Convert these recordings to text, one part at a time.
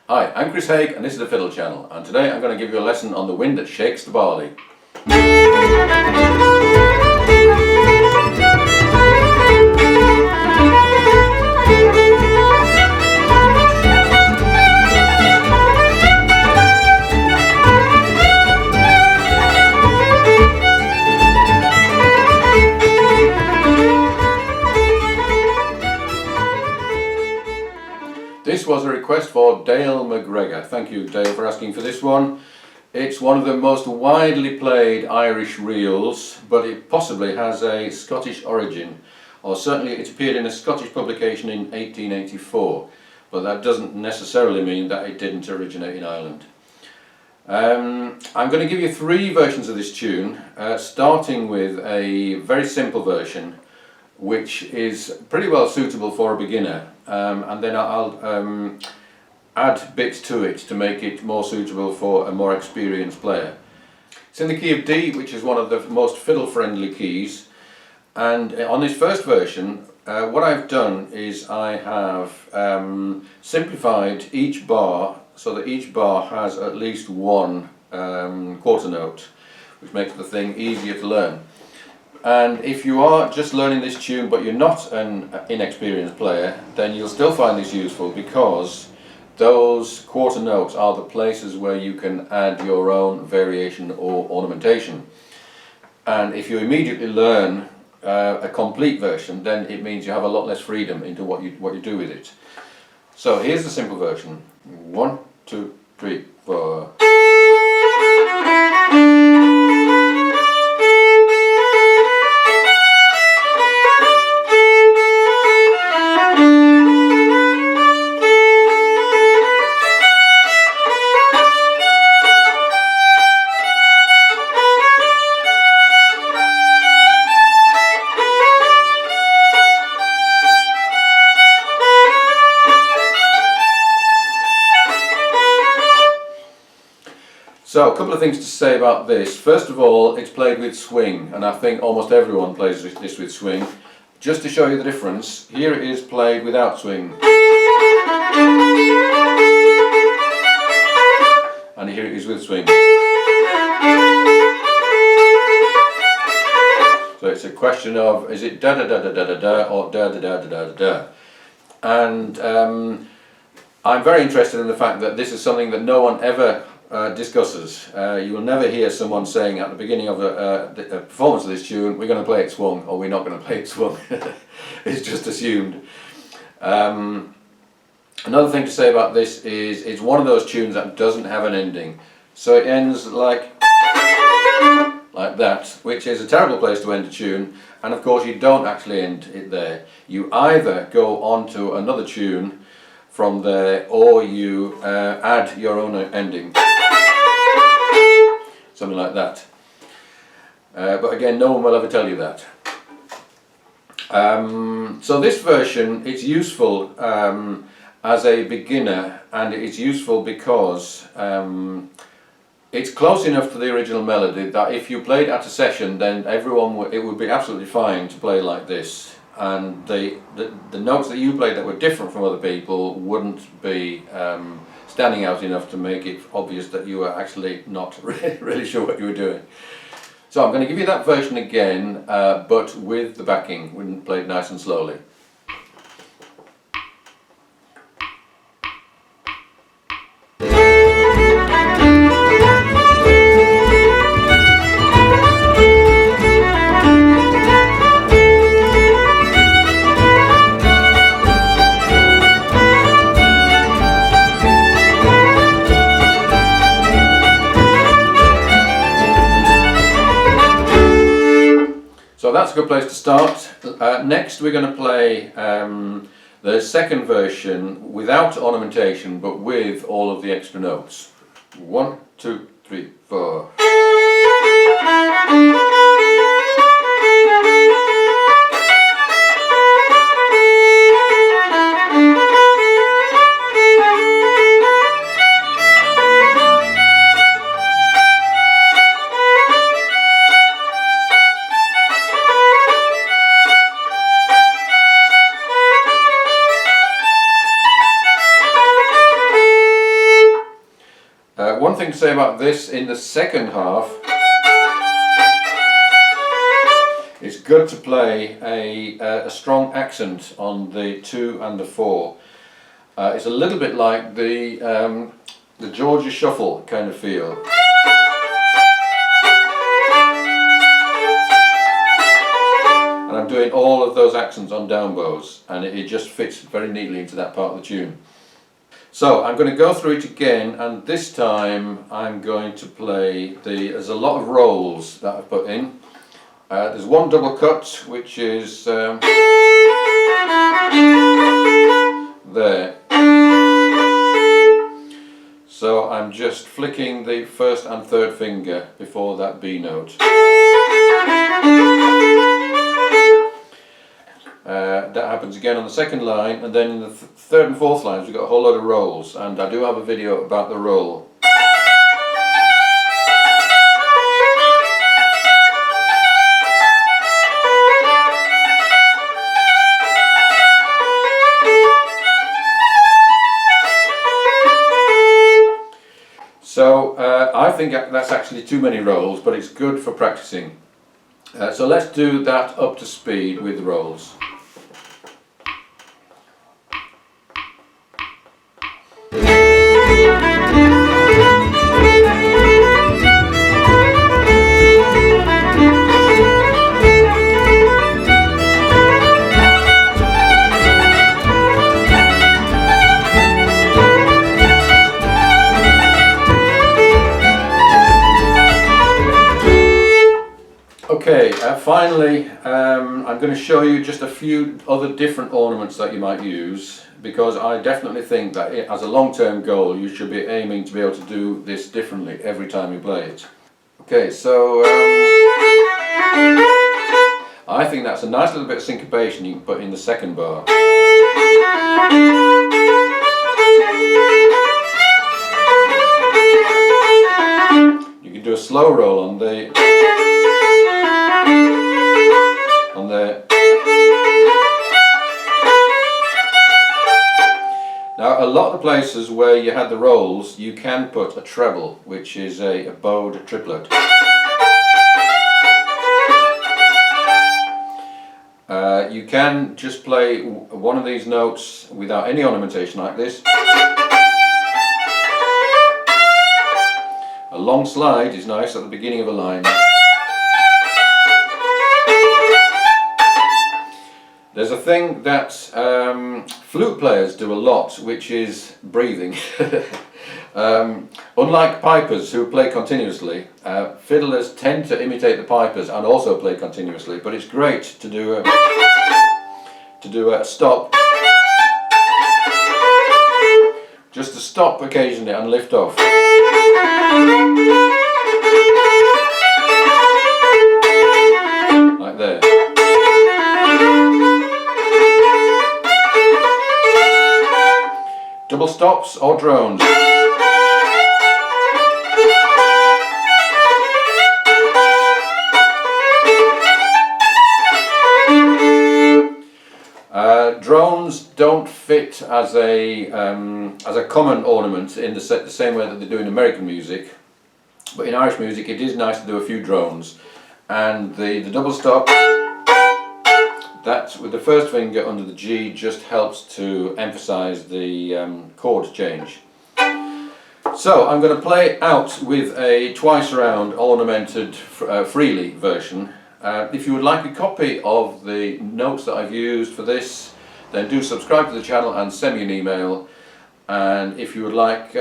Hi, I'm Chris Haig and this is the Fiddle channel, and today I'm going to give you a lesson on the wind that shakes the barley. This was a request for Dale McGregor. Thank you, Dale, for asking for this one. It's one of the most widely played Irish reels, but it possibly has a Scottish origin, or certainly it appeared in a Scottish publication in 1884, but that doesn't necessarily mean that it didn't originate in Ireland. I'm going to give you three versions of this tune, starting with a very simple version, which is pretty well suitable for a beginner, and then I'll add bits to it to make it more suitable for a more experienced player. It's in the key of D, which is one of the most fiddle friendly keys, and on this first version what I've done is I have simplified each bar so that each bar has at least one quarter note, which makes the thing easier to learn. And if you are just learning this tune but you're not an inexperienced player, then you'll still find this useful, because those quarter notes are the places where you can add your own variation or ornamentation. And if you immediately learn a complete version, then it means you have a lot less freedom into what you do with it. So here's the simple version. 1, 2, 3, 4. So, a couple of things to say about this. First of all, it's played with swing, and I think almost everyone plays this with swing. Just to show you the difference, here it is played without swing. And here it is with swing. So it's a question of, is it da da da da da da da or da da da da da da da. And I'm very interested in the fact that this is something that no one ever discusses. You will never hear someone saying at the beginning of a performance of this tune, we're going to play it swung, or we're not going to play it swung. It's just assumed. Another thing to say about this is it's one of those tunes that doesn't have an ending. So it ends like that, which is a terrible place to end a tune, and of course you don't actually end it there. You either go on to another tune from there, or you add your own ending. Something like that. But again, no one will ever tell you that. So this version, it's useful as a beginner, and it's useful because it's close enough to the original melody that if you played at a session, then it would be absolutely fine to play like this. And the notes that you played that were different from other people wouldn't be standing out enough to make it obvious that you were actually not really sure what you were doing. So I'm going to give you that version again, but with the backing, played nice and slowly. So that's a good place to start. Next we're going to play the second version without ornamentation, but with all of the extra notes. 1, 2, 3, 4. One thing to say about this, in the second half, it's good to play a strong accent on the 2 and the 4. It's a little bit like the Georgia Shuffle kind of feel. And I'm doing all of those accents on down bows, and it just fits very neatly into that part of the tune. So I'm going to go through it again, and this time I'm going to play there's a lot of rolls that I've put in. There's one double cut, which is there. So I'm just flicking the first and third finger before that B note. That happens again on the second line, and then in the third and fourth lines we've got a whole load of rolls, and I do have a video about the roll. So I think that's actually too many rolls, but it's good for practicing. So let's do that up to speed with rolls. Okay, finally I'm going to show you just a few other different ornaments that you might use, because I definitely think that as a long-term goal you should be aiming to be able to do this differently every time you play it. Okay, so I think that's a nice little bit of syncopation you can put in the second bar. You can do a slow roll on there. Now, a lot of places where you had the rolls, you can put a treble, which is a bowed triplet. You can just play one of these notes without any ornamentation like this. A long slide is nice at the beginning of a line. There's a thing that flute players do a lot, which is breathing. Unlike pipers who play continuously, fiddlers tend to imitate the pipers and also play continuously, but it's great to do a stop, just to stop occasionally and lift off. Like there. Double stops or drones. Drones don't fit as a common ornament in the same way that they do in American music, but in Irish music it is nice to do a few drones, and the double stop, that with the first finger under the G, just helps to emphasize the chord change. So I'm going to play out with a twice round ornamented freely version. If you would like a copy of the notes that I've used for this, then do subscribe to the channel and send me an email. And if you would like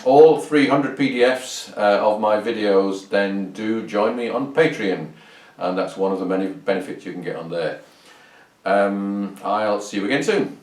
all 300 PDFs of my videos, then do join me on Patreon, and that's one of the many benefits you can get on there. I'll see you again soon.